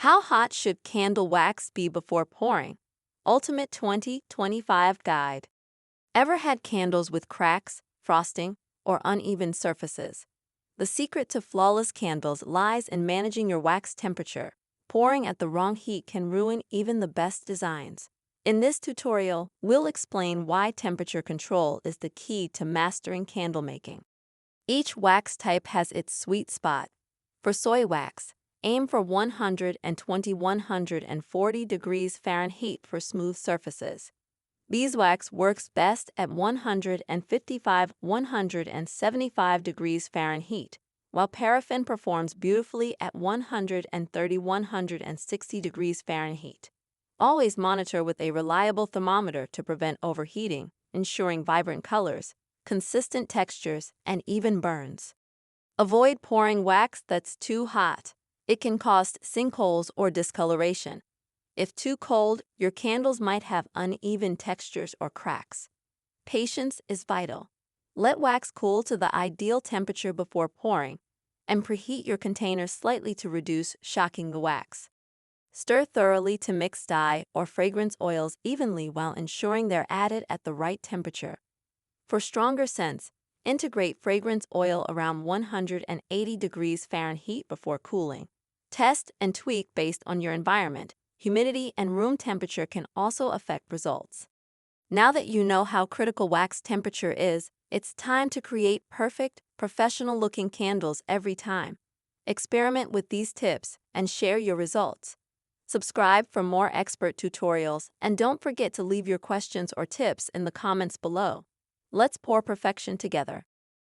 How hot should candle wax be before pouring? Ultimate 2025 Guide. Ever had candles with cracks, frosting, or uneven surfaces? The secret to flawless candles lies in managing your wax temperature. Pouring at the wrong heat can ruin even the best designs. In this tutorial, we'll explain why temperature control is the key to mastering candle making. Each wax type has its sweet spot. For soy wax, aim for 120–140 degrees Fahrenheit for smooth surfaces. Beeswax works best at 155–175 degrees Fahrenheit, while paraffin performs beautifully at 130–160 degrees Fahrenheit. Always monitor with a reliable thermometer to prevent overheating, ensuring vibrant colors, consistent textures, and even burns. Avoid pouring wax that's too hot. It can cause sinkholes or discoloration. If too cold, your candles might have uneven textures or cracks. Patience is vital. Let wax cool to the ideal temperature before pouring, and preheat your container slightly to reduce shocking the wax. Stir thoroughly to mix dye or fragrance oils evenly while ensuring they're added at the right temperature. For stronger scents, integrate fragrance oil around 180 degrees Fahrenheit before cooling. Test and tweak based on your environment. Humidity and room temperature can also affect results. Now that you know how critical wax temperature is, it's time to create perfect, professional-looking candles every time. Experiment with these tips and share your results. Subscribe for more expert tutorials, and don't forget to leave your questions or tips in the comments below. Let's pour perfection together.